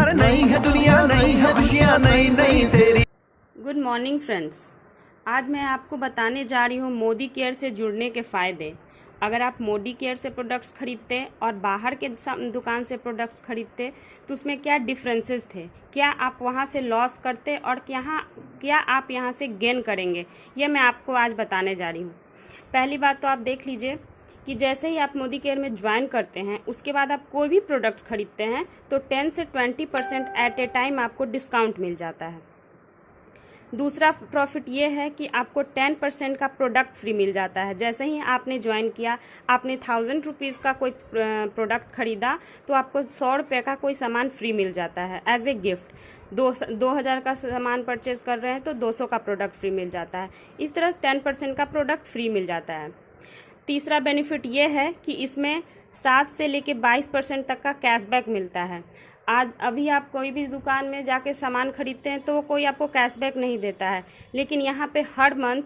पर नई है दुनिया, नई है खुशियाँ, नई नई तेरी। Good morning friends. आज मैं आपको बताने जा रही हूँ मोदी केयर से जुड़ने के फ़ायदे। अगर आप मोदी केयर से प्रोडक्ट्स खरीदते और बाहर के दुकान से प्रोडक्ट्स खरीदते तो उसमें क्या डिफरेंसेस थे, क्या आप वहाँ से लॉस करते और क्या आप यहाँ से गेन करेंगे, ये मैं आपको आज बताने जा रही हूँ। पहली बात तो आप देख लीजिए कि जैसे ही आप मोदी केयर में ज्वाइन करते हैं उसके बाद आप कोई भी प्रोडक्ट्स खरीदते हैं तो 10 से 20% एट ए टाइम आपको डिस्काउंट मिल जाता है। दूसरा प्रॉफिट ये है कि आपको 10% का प्रोडक्ट फ्री मिल जाता है। जैसे ही आपने ज्वाइन किया, आपने 1000 रुपीज़ का कोई प्रोडक्ट खरीदा तो आपको 100 रुपये का कोई सामान फ्री मिल जाता है एज ए गिफ्ट। 2000 का सामान परचेज कर रहे हैं तो 200 का प्रोडक्ट फ्री मिल जाता है। इस तरह 10% का प्रोडक्ट फ्री मिल जाता है। तीसरा बेनिफिट ये है कि इसमें 7 से लेके 22% तक का कैशबैक मिलता है। आज अभी आप कोई भी दुकान में जाके सामान खरीदते हैं तो कोई आपको कैशबैक नहीं देता है, लेकिन यहाँ पे हर मंथ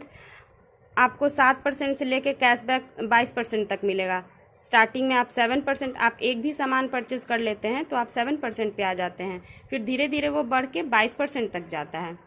आपको 7% से लेके कैशबैक 22% तक मिलेगा। स्टार्टिंग में आप 7%, आप एक भी सामान परचेज कर लेते हैं तो आप 7% पे आ जाते हैं, फिर धीरे धीरे वो बढ़ के 22% तक जाता है।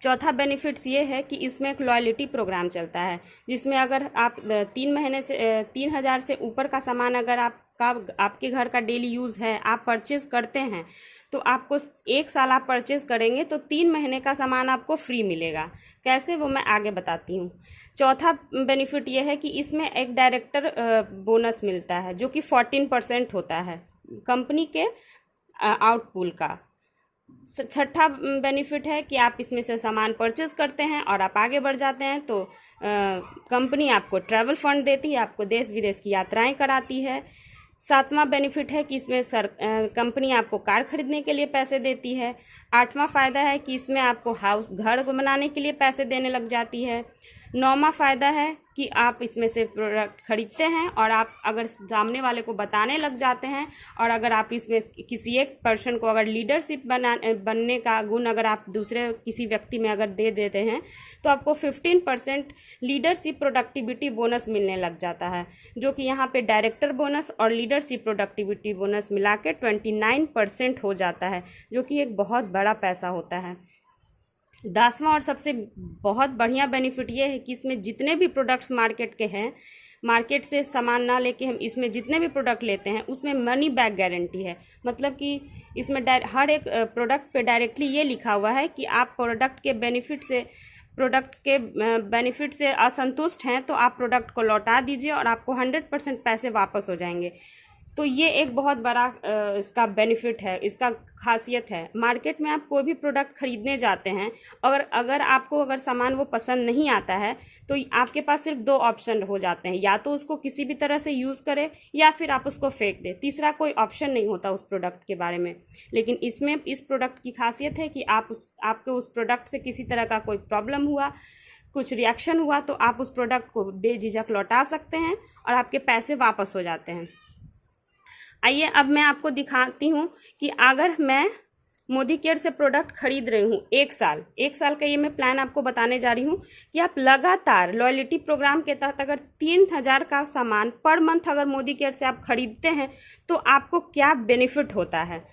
चौथा बेनिफिट्स ये है कि इसमें एक लॉयल्टी प्रोग्राम चलता है, जिसमें अगर आप 3 महीने से 3000 से ऊपर का सामान अगर आपके घर का डेली यूज़ है, आप परचेज़ करते हैं तो आपको 1 साल आप परचेज़ करेंगे तो 3 महीने का सामान आपको फ्री मिलेगा। कैसे, वो मैं आगे बताती हूँ। चौथा बेनिफिट ये है कि इसमें एक डायरेक्टर बोनस मिलता है जो कि 14% होता है कंपनी के आउटपुल का। छठा बेनिफिट है कि आप इसमें से सामान परचेज करते हैं और आप आगे बढ़ जाते हैं तो कंपनी आपको ट्रैवल फंड देती है, आपको देश विदेश की यात्राएं कराती है। सातवां बेनिफिट है कि इसमें कंपनी आपको कार खरीदने के लिए पैसे देती है। आठवां फ़ायदा है कि इसमें आपको घर को बनाने के लिए पैसे देने लग जाती है। नौवां फ़ायदा है कि आप इसमें से प्रोडक्ट खरीदते हैं और आप अगर सामने वाले को बताने लग जाते हैं और अगर आप इसमें किसी एक पर्सन को अगर लीडरशिप बनने का गुण अगर आप दूसरे किसी व्यक्ति में अगर दे देते हैं तो आपको 15% लीडरशिप प्रोडक्टिविटी बोनस मिलने लग जाता है, जो कि यहाँ पे डायरेक्टर बोनस और लीडरशिप प्रोडक्टिविटी बोनस मिला के 29% हो जाता है, जो कि एक बहुत बड़ा पैसा होता है। 10वां और सबसे बहुत बढ़िया बेनिफिट ये है कि इसमें जितने भी प्रोडक्ट्स मार्केट के हैं, मार्केट से सामान ना लेके हम इसमें जितने भी प्रोडक्ट लेते हैं उसमें मनी बैक गारंटी है। मतलब कि इसमें हर एक प्रोडक्ट पे डायरेक्टली ये लिखा हुआ है कि आप प्रोडक्ट के बेनिफिट से असंतुष्ट हैं तो आप प्रोडक्ट को लौटा दीजिए और आपको 100% पैसे वापस हो जाएंगे। तो ये एक बहुत बड़ा इसका बेनिफिट है, इसका खासियत है। मार्केट में आप कोई भी प्रोडक्ट खरीदने जाते हैं और अगर आपको सामान वो पसंद नहीं आता है तो आपके पास सिर्फ 2 ऑप्शन हो जाते हैं, या तो उसको किसी भी तरह से यूज़ करें या फिर आप उसको फेंक दें। तीसरा कोई ऑप्शन नहीं होता उस प्रोडक्ट के बारे में। लेकिन इसमें इस प्रोडक्ट की खासियत है कि आपको उस प्रोडक्ट से किसी तरह का कोई प्रॉब्लम हुआ, कुछ रिएक्शन हुआ तो आप उस प्रोडक्ट को बेझिझक लौटा सकते हैं और आपके पैसे वापस हो जाते हैं। आइए अब मैं आपको दिखाती हूँ कि अगर मैं मोदी केयर से प्रोडक्ट खरीद रही हूँ 1 साल का ये मैं प्लान आपको बताने जा रही हूँ कि आप लगातार लॉयल्टी प्रोग्राम के तहत अगर 3000 का सामान पर मंथ अगर मोदी केयर से आप खरीदते हैं तो आपको क्या बेनिफिट होता है।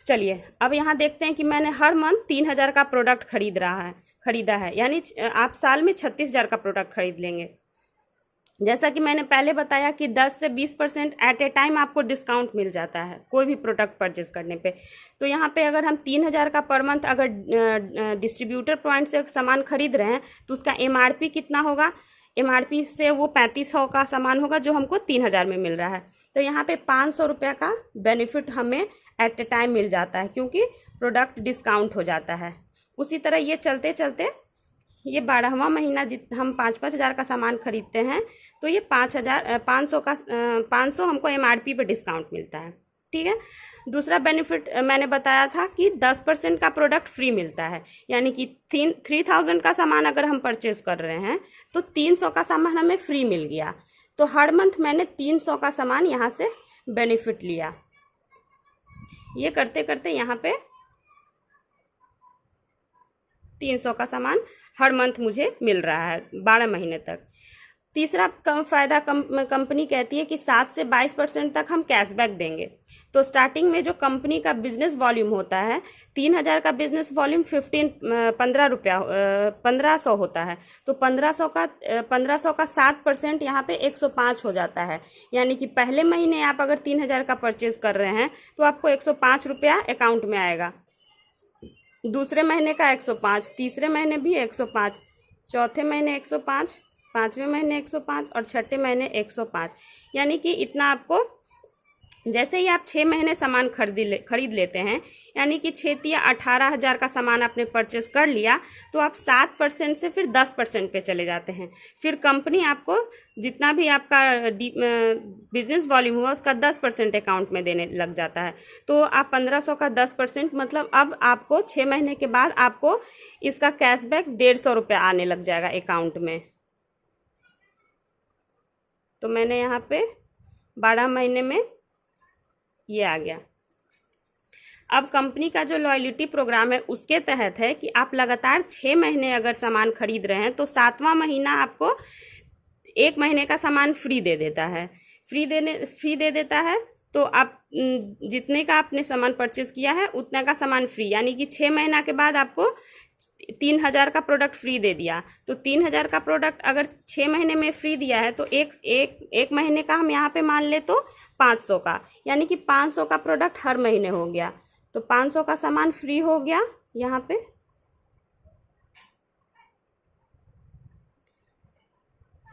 चलिए अब यहाँ देखते हैं कि मैंने हर मंथ 3000 का प्रोडक्ट खरीदा है, यानी आप साल में 36000 का प्रोडक्ट खरीद लेंगे। जैसा कि मैंने पहले बताया कि 10 से 20% एट ए टाइम आपको डिस्काउंट मिल जाता है कोई भी प्रोडक्ट परचेज करने पे। तो यहाँ पे अगर हम 3000 का पर मंथ अगर डिस्ट्रीब्यूटर पॉइंट से सामान खरीद रहे हैं तो उसका MRP कितना होगा, MRP से वो 3500 का सामान होगा जो हमको 3000 में मिल रहा है। तो यहाँ पे 500 रुपये का बेनिफिट हमें एट ए टाइम मिल जाता है क्योंकि प्रोडक्ट डिस्काउंट हो जाता है। उसी तरह ये चलते चलते ये 12वां महीना हम 5-5 हज़ार का सामान खरीदते हैं तो ये 500 हमको MRP पे डिस्काउंट मिलता है। ठीक है। दूसरा बेनिफिट मैंने बताया था कि 10% का प्रोडक्ट फ्री मिलता है, यानी कि 3000 का सामान अगर हम परचेज कर रहे हैं तो 300 का सामान हमें फ्री मिल गया। तो हर मंथ मैंने 300 का सामान यहाँ से बेनिफिट लिया। ये करते करते यहाँ पे 300 का सामान हर मंथ मुझे मिल रहा है 12 महीने तक। तीसरा फ़ायदा कंपनी कहती है कि 7 से 22% तक हम कैशबैक देंगे। तो स्टार्टिंग में जो कंपनी का बिजनेस वॉल्यूम होता है, 3,000 का बिजनेस वॉल्यूम 1500 होता है। तो 1500 का 7% यहाँ पे 105 हो जाता है। यानी कि पहले महीने आप अगर 3,000 का परचेज कर रहे हैं तो आपको 105 रुपया अकाउंट में आएगा। दूसरे महीने का 105, तीसरे महीने भी 105, चौथे महीने 105, पाँचवें महीने 105 और छठे महीने 105। यानी कि इतना आपको, जैसे ही आप 6 महीने सामान खरीद लेते हैं, यानी कि 6 या 18,000 का सामान आपने परचेस कर लिया, तो आप 7% से फिर 10% पे चले जाते हैं। फिर कंपनी आपको जितना भी आपका बिजनेस वॉल्यूम हुआ उसका 10% अकाउंट में देने लग जाता है। तो आप 1500 का 10%, मतलब अब आपको 6 महीने के बाद आपको इसका कैशबैक 150 रुपये आने लग जाएगा अकाउंट में। तो मैंने यहाँ पे 12 महीने में ये आ गया। अब कंपनी का जो लॉयल्टी प्रोग्राम है उसके तहत है कि आप लगातार 6 महीने अगर सामान खरीद रहे हैं तो 7वां महीना आपको 1 महीने का सामान फ्री दे देता है। फ्री दे देता है। तो आप जितने का आपने सामान परचेज किया है उतने का सामान फ्री, यानी कि 6 महीना के बाद आपको 3,000 का प्रोडक्ट फ्री दे दिया। तो 3,000 का प्रोडक्ट अगर 6 महीने में फ्री दिया है तो एक महीने का हम यहाँ पे मान ले तो 500 का, यानी कि 500 का प्रोडक्ट हर महीने हो गया। तो 500 का सामान फ्री हो गया यहाँ पे।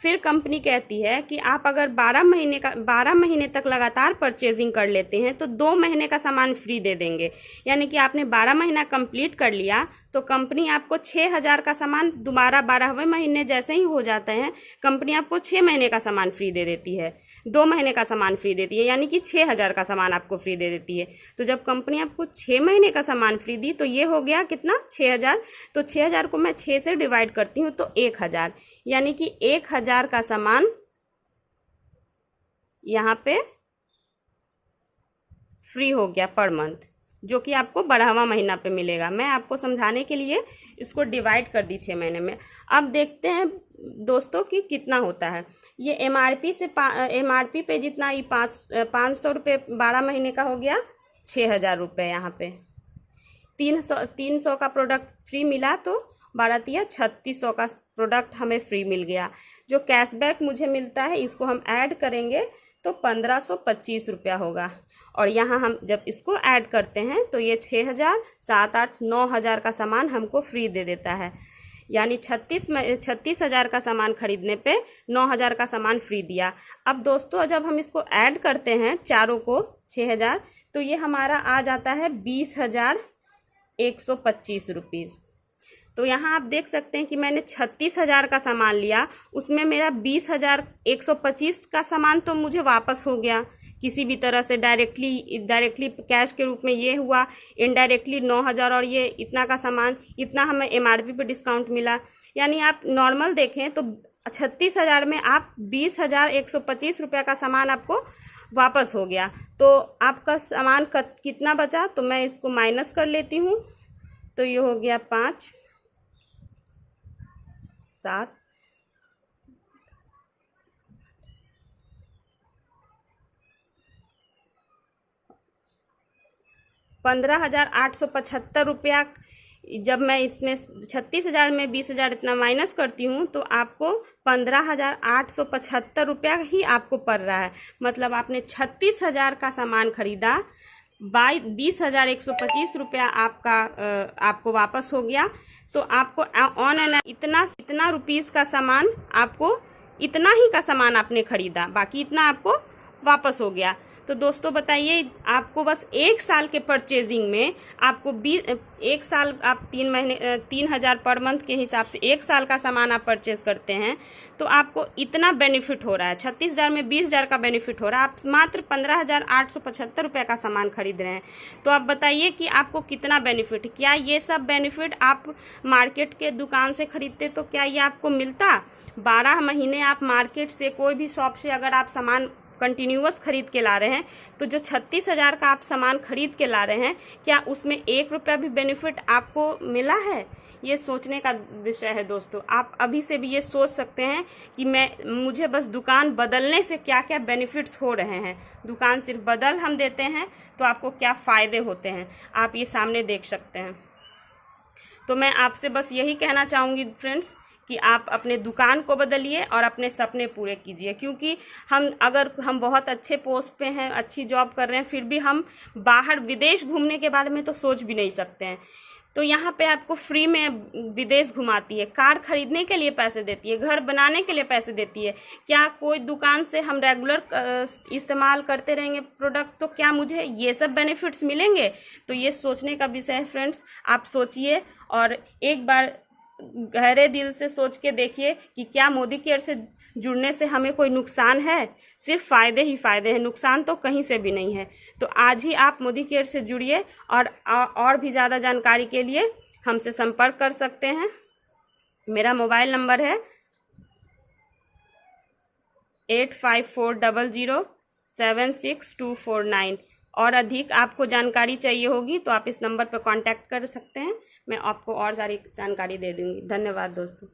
फिर कंपनी कहती है कि आप अगर 12 महीने तक लगातार परचेजिंग कर लेते हैं तो 2 महीने का सामान फ्री दे देंगे। यानी कि आपने 12 महीना कंप्लीट कर लिया तो कंपनी आपको 6,000 का सामान दोबारा 12वें महीने जैसे ही हो जाते हैं, कंपनी आपको 6 महीने का सामान फ्री दे देती है, 2 महीने का सामान फ्री देती है, यानी कि 6,000 का सामान आपको फ्री दे देती है। तो जब कंपनी आपको 6 महीने का सामान फ्री दी तो ये हो गया कितना, 6,000। तो 6,000 को मैं 6 से डिवाइड करती हूँ तो 1,000, यानी कि 1,000 का सामान यहाँ पे फ्री हो गया पर मंथ, जो कि आपको 12वां महीना पे मिलेगा। मैं आपको समझाने के लिए इसको डिवाइड कर दी 6 महीने में। अब देखते हैं दोस्तों कि कितना होता है। ये एमआरपी पे जितना ये 500 रुपये 12 महीने का हो गया 6,000 रुपये। यहाँ पे 300 का प्रोडक्ट फ्री मिला तो 12 3600 का प्रोडक्ट हमें फ्री मिल गया। जो कैशबैक मुझे मिलता है इसको हम ऐड करेंगे तो 1525 रुपया होगा। और यहाँ हम जब इसको ऐड करते हैं तो ये 6,000, 7, 8, 9,000 का सामान हमको फ्री दे देता है। यानी 36,000 का सामान खरीदने पे 9,000 का सामान फ्री दिया। अब दोस्तों जब हम इसको ऐड करते हैं चारों को 6,000, तो ये हमारा आ जाता है 20,125 रुपीज़। तो यहाँ आप देख सकते हैं कि मैंने 36,000 का सामान लिया, उसमें मेरा 20,125 का सामान तो मुझे वापस हो गया किसी भी तरह से, डायरेक्टली कैश के रूप में ये हुआ, इनडायरेक्टली 9,000 और ये इतना का सामान, इतना हमें एमआरपी पे डिस्काउंट मिला। यानी आप नॉर्मल देखें तो 36,000 में आप 20,125 रुपये का सामान आपको वापस हो गया। तो आपका सामान कितना बचा, तो मैं इसको माइनस कर लेती हूँ। तो ये हो गया 5, 7, 15,875 रुपया। जब मैं इसमें 36,000 में 20,000 इतना माइनस करती हूँ तो आपको 15,875 रुपया ही आपको पड़ रहा है। मतलब आपने 36,000 का सामान खरीदा, 20,125 रुपया आपको वापस हो गया। तो आपको ऑन एन इतना रुपीस का सामान, आपको इतना ही का सामान आपने खरीदा, बाकी इतना आपको वापस हो गया। तो दोस्तों बताइए, आपको बस 1 साल के परचेजिंग में आपको 1 साल आप 3,000 पर मंथ के हिसाब से 1 साल का सामान आप परचेज करते हैं तो आपको इतना बेनिफिट हो रहा है। 36,000 में 20,000 का बेनिफिट हो रहा है, आप मात्र 15,875 रुपये का सामान खरीद रहे हैं। तो आप बताइए कि आपको कितना बेनिफिट। क्या ये सब बेनिफिट आप मार्केट के दुकान से खरीदते तो क्या ये आपको मिलता? 12 महीने आप मार्केट से कोई भी शॉप से अगर आप सामान कंटिन्यूअस खरीद के ला रहे हैं, तो जो 36,000 का आप सामान खरीद के ला रहे हैं, क्या उसमें 1 रुपया भी बेनिफिट आपको मिला है? ये सोचने का विषय है दोस्तों। आप अभी से भी ये सोच सकते हैं कि मुझे बस दुकान बदलने से क्या क्या बेनिफिट्स हो रहे हैं। दुकान सिर्फ बदल हम देते हैं तो आपको क्या फ़ायदे होते हैं, आप ये सामने देख सकते हैं। तो मैं आपसे बस यही कहना चाहूँगी फ्रेंड्स कि आप अपने दुकान को बदलिए और अपने सपने पूरे कीजिए, क्योंकि अगर हम बहुत अच्छे पोस्ट पे हैं, अच्छी जॉब कर रहे हैं, फिर भी हम बाहर विदेश घूमने के बारे में तो सोच भी नहीं सकते हैं। तो यहाँ पे आपको फ्री में विदेश घुमाती है, कार खरीदने के लिए पैसे देती है, घर बनाने के लिए पैसे देती है। क्या कोई दुकान से हम रेगुलर इस्तेमाल करते रहेंगे प्रोडक्ट, तो क्या मुझे ये सब बेनिफिट्स मिलेंगे? तो ये सोचने का विषय है फ्रेंड्स। आप सोचिए और एक बार गहरे दिल से सोच के देखिए कि क्या मोदी केयर से जुड़ने से हमें कोई नुकसान है? सिर्फ फ़ायदे ही फ़ायदे हैं, नुकसान तो कहीं से भी नहीं है। तो आज ही आप मोदी केयर से जुड़िए और भी ज़्यादा जानकारी के लिए हमसे संपर्क कर सकते हैं। मेरा मोबाइल नंबर है 8540076249। और अधिक आपको जानकारी चाहिए होगी तो आप इस नंबर पर कांटेक्ट कर सकते हैं, मैं आपको और सारी जानकारी दे दूँगी। धन्यवाद दोस्तों।